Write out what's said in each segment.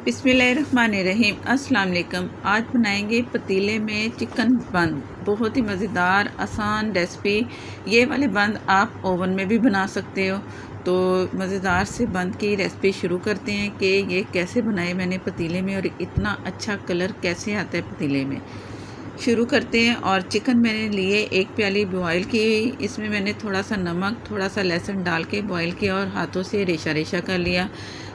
बिस्मिल्लाहिर्रहमानिर्रहीम। अस्सलाम वालेकुम। आज बनाएंगे पतीले में चिकन बंद। बहुत ही मज़ेदार आसान रेसिपी। ये वाले बंद आप ओवन में भी बना सकते हो। तो मज़ेदार से बंद की रेसिपी शुरू करते हैं कि ये कैसे बनाए मैंने पतीले में और इतना अच्छा कलर कैसे आता है पतीले में। शुरू करते हैं। और चिकन मैंने लिए 1 प्याली बॉयल की। इसमें मैंने थोड़ा सा नमक, थोड़ा सा लहसुन डाल के बॉयल किया और हाथों से रेशा रेशा कर लिया।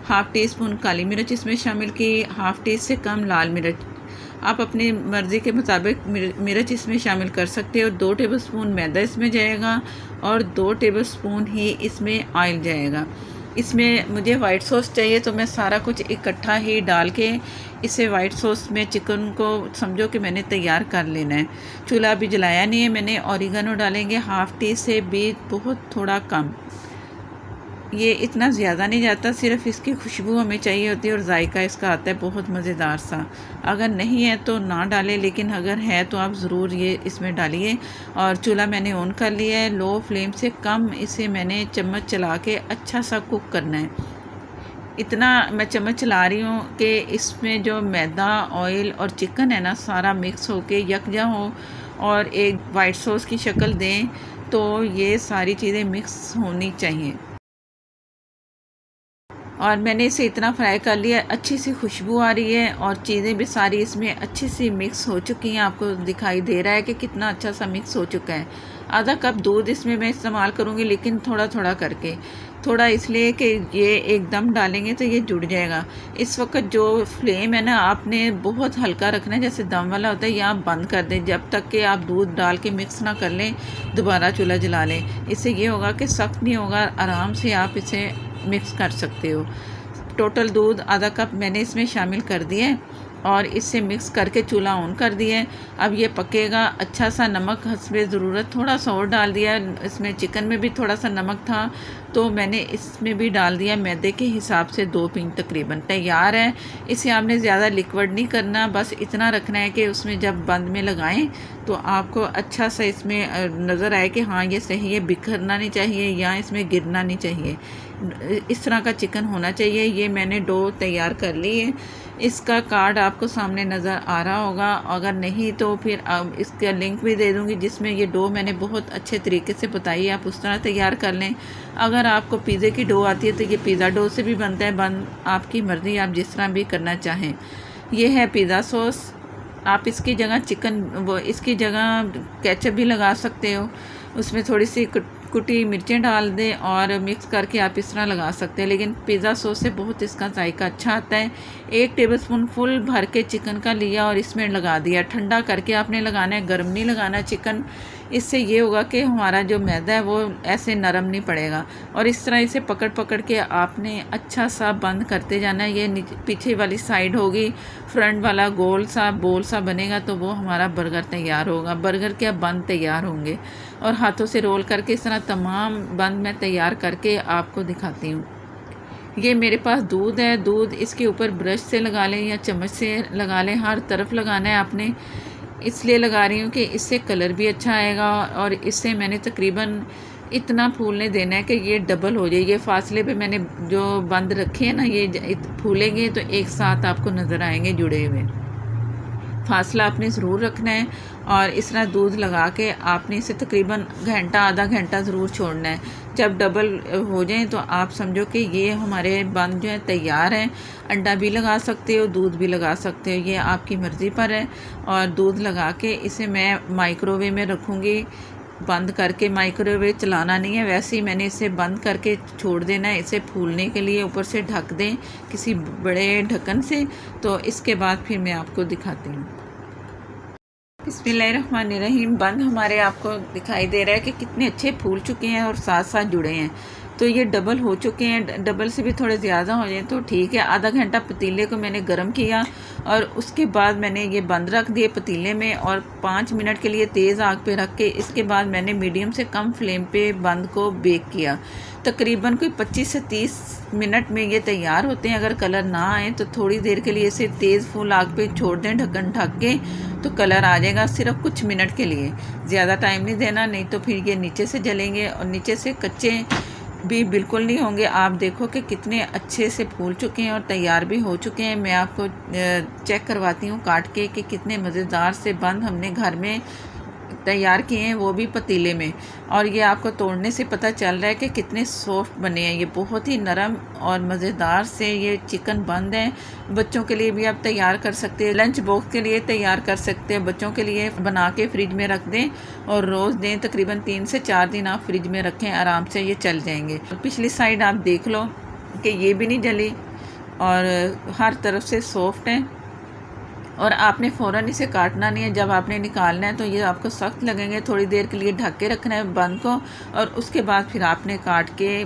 हाफ़ टी स्पून काली मिर्च इसमें शामिल की, हाफ़ टी से कम लाल मिर्च। आप अपनी मर्ज़ी के मुताबिक मिर्च इसमें शामिल कर सकते हो। 2 टेबलस्पून मैदा इसमें जाएगा और 2 टेबलस्पून ही इसमें ऑयल जाएगा। इसमें मुझे वाइट सॉस चाहिए तो मैं सारा कुछ इकट्ठा ही डाल के इसे वाइट सॉस में चिकन को समझो कि मैंने तैयार कर लेना है। चूल्हा अभी जलाया नहीं है मैंने। ऑरिगेनो डालेंगे हाफ़ टी से भी बहुत थोड़ा कम। ये इतना ज़्यादा नहीं जाता, सिर्फ इसकी खुशबू हमें चाहिए होती है और जायका इसका आता है बहुत मज़ेदार सा। अगर नहीं है तो ना डालें, लेकिन अगर है तो आप ज़रूर ये इसमें डालिए। और चूल्हा मैंने ऑन कर लिया है। लो फ्लेम से कम इसे मैंने चम्मच चला के अच्छा सा कुक करना है। इतना मैं चम्मच चला रही हूँ कि इसमें जो मैदा, ऑयल और चिकन है ना, सारा मिक्स होके यकजा हो और एक वाइट सॉस की शक्ल दें। तो ये सारी चीज़ें मिक्स होनी चाहिए। और मैंने इसे इतना फ्राई कर लिया, अच्छी सी खुशबू आ रही है और चीज़ें भी सारी इसमें अच्छी सी मिक्स हो चुकी हैं। आपको दिखाई दे रहा है कि कितना अच्छा सा मिक्स हो चुका है। आधा कप दूध इसमें मैं इस्तेमाल करूँगी, लेकिन थोड़ा थोड़ा करके। थोड़ा इसलिए कि ये एकदम डालेंगे तो ये जुड़ जाएगा। इस वक्त जो फ्लेम है ना, आपने बहुत हल्का रखना है, जैसे दम वाला होता है, या आप बंद कर दें जब तक कि आप दूध डाल के मिक्स ना कर लें, दोबारा चूल्हा जला लें। इससे ये होगा कि सख्त नहीं होगा, आराम से आप इसे मिक्स कर सकते हो। टोटल दूध आधा कप मैंने इसमें शामिल कर दिए और इससे मिक्स करके चूल्हा ऑन कर दिए। अब ये पकेगा। अच्छा सा नमक हस्बे ज़रूरत थोड़ा सा और डाल दिया। इसमें चिकन में भी थोड़ा सा नमक था तो मैंने इसमें भी डाल दिया। मैदे के हिसाब से 2 पिंच तकरीबन तैयार है। इसे आपने ज़्यादा लिक्विड नहीं करना, बस इतना रखना है कि उसमें जब बंद में लगाएं तो आपको अच्छा सा इसमें नज़र आए कि हाँ ये सही है, बिखरना नहीं चाहिए या इसमें गिरना नहीं चाहिए। इस तरह का चिकन होना चाहिए। ये मैंने डो तैयार कर ली है। इसका कार्ड आपको सामने नज़र आ रहा होगा, अगर नहीं तो फिर अब इसका लिंक भी दे दूँगी, जिसमें ये डो मैंने बहुत अच्छे तरीके से बताई है। आप उस तरह तैयार कर लें। अगर आपको पिज़्ज़े की डो आती है तो ये पिज़्ज़ा डो से भी बनता है। बन आपकी मर्ज़ी, आप जिस तरह भी करना चाहें। ये है पिज़्ज़ा सॉस। आप इसकी जगह इसकी जगह केचप भी लगा सकते हो। उसमें थोड़ी सी कुटी मिर्चें डाल दें और मिक्स करके आप इस तरह लगा सकते हैं, लेकिन पिज़्ज़ा सॉस से बहुत इसका जायका अच्छा आता है। 1 टेबलस्पून फुल भर के चिकन का लिया और इसमें लगा दिया। ठंडा करके आपने लगाना है, गर्म नहीं लगाना चिकन। इससे ये होगा कि हमारा जो मैदा है वो ऐसे नरम नहीं पड़ेगा। और इस तरह इसे पकड़ पकड़ के आपने अच्छा सा बंद करते जाना है। ये पीछे वाली साइड होगी, फ्रंट वाला गोल सा बोल सा बनेगा तो वो हमारा बर्गर तैयार होगा। बर्गर के अब बंद तैयार होंगे। और हाथों से रोल करके इस तरह तमाम बंद मैं तैयार करके आपको दिखाती हूँ। ये मेरे पास दूध है। दूध इसके ऊपर ब्रश से लगा लें या चम्मच से लगा लें, हर तरफ लगाना है आपने। इसलिए लगा रही हूँ कि इससे कलर भी अच्छा आएगा और इससे मैंने तकरीबन इतना फूलने देना है कि ये डबल हो जाए। ये फासले पे मैंने जो बंद रखे हैं ना, ये फूलेंगे तो एक साथ आपको नज़र आएंगे जुड़े हुए। फासला आपने ज़रूर रखना है और इस तरह दूध लगा के आपने इसे तकरीबन घंटा आधा घंटा ज़रूर छोड़ना है। जब डबल हो जाए तो आप समझो कि ये हमारे बंद जो है तैयार हैं। अंडा भी लगा सकते हो, दूध भी लगा सकते हो, ये आपकी मर्ज़ी पर है। और दूध लगा के इसे मैं माइक्रोवेव में रखूँगी बंद करके। माइक्रोवेव चलाना नहीं है, वैसे ही मैंने इसे बंद करके छोड़ देना है। इसे फूलने के लिए ऊपर से ढक दें किसी बड़े ढक्कन से। तो इसके बाद फिर मैं आपको दिखाती हूँ। बिस्मिल्लाहिर्रहमानिर्रहीम। बंद हमारे आपको दिखाई दे रहा है कि कितने अच्छे फूल चुके हैं और साथ साथ जुड़े हैं। तो ये डबल हो चुके हैं। डबल से भी थोड़े ज़्यादा हो जाए तो ठीक है। आधा घंटा पतीले को मैंने गर्म किया और उसके बाद मैंने ये बंद रख दिए पतीले में और 5 मिनट के लिए तेज़ आग पे रख के इसके बाद मैंने मीडियम से कम फ्लेम पे बंद को बेक किया। तकरीबन कोई 25 से 30 मिनट में ये तैयार होते हैं। अगर कलर ना आए तो थोड़ी देर के लिए इसे तेज़ फुल आग पे छोड़ दें ढक्कन ढक के, तो कलर आ जाएगा। सिर्फ कुछ मिनट के लिए, ज़्यादा टाइम नहीं देना, नहीं तो फिर ये नीचे से जलेंगे और नीचे से कच्चे भी बिल्कुल नहीं होंगे। आप देखो कि कितने अच्छे से फूल चुके हैं और तैयार भी हो चुके हैं। मैं आपको चेक करवाती हूँ काट के कि कितने मज़ेदार से बंद हमने घर में तैयार किए हैं, वो भी पतीले में। और ये आपको तोड़ने से पता चल रहा है कि कितने सॉफ्ट बने हैं। ये बहुत ही नरम और मज़ेदार से ये चिकन बंद हैं। बच्चों के लिए भी आप तैयार कर सकते हैं, लंच बॉक्स के लिए तैयार कर सकते हैं। बच्चों के लिए बना के फ्रिज में रख दें और रोज़ दें। तकरीबन 3 से 4 दिन आप फ्रिज में रखें, आराम से ये चल जाएंगे। पिछली साइड आप देख लो कि ये भी नहीं जली और हर तरफ से सॉफ्ट हैं। और आपने फ़ौरन इसे काटना नहीं है। जब आपने निकालना है तो ये आपको सख्त लगेंगे। थोड़ी देर के लिए ढक के रखना है बंद को, और उसके बाद फिर आपने काट के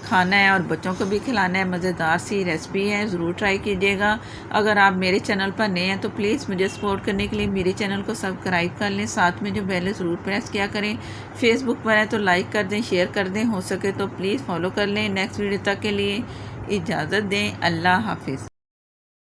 खाना है और बच्चों को भी खिलाना है। मज़ेदार सी रेसिपी है, ज़रूर ट्राई कीजिएगा। अगर आप मेरे चैनल पर नए हैं तो प्लीज़ मुझे सपोर्ट करने के लिए मेरे चैनल को सब्सक्राइब कर लें, साथ में जो बेल है ज़रूर प्रेस किया करें। फेसबुक पर है तो लाइक कर दें, शेयर कर दें, हो सके तो प्लीज़ फॉलो कर लें। नेक्स्ट वीडियो तक के लिए इजाज़त दें। अल्लाह हाफिज़।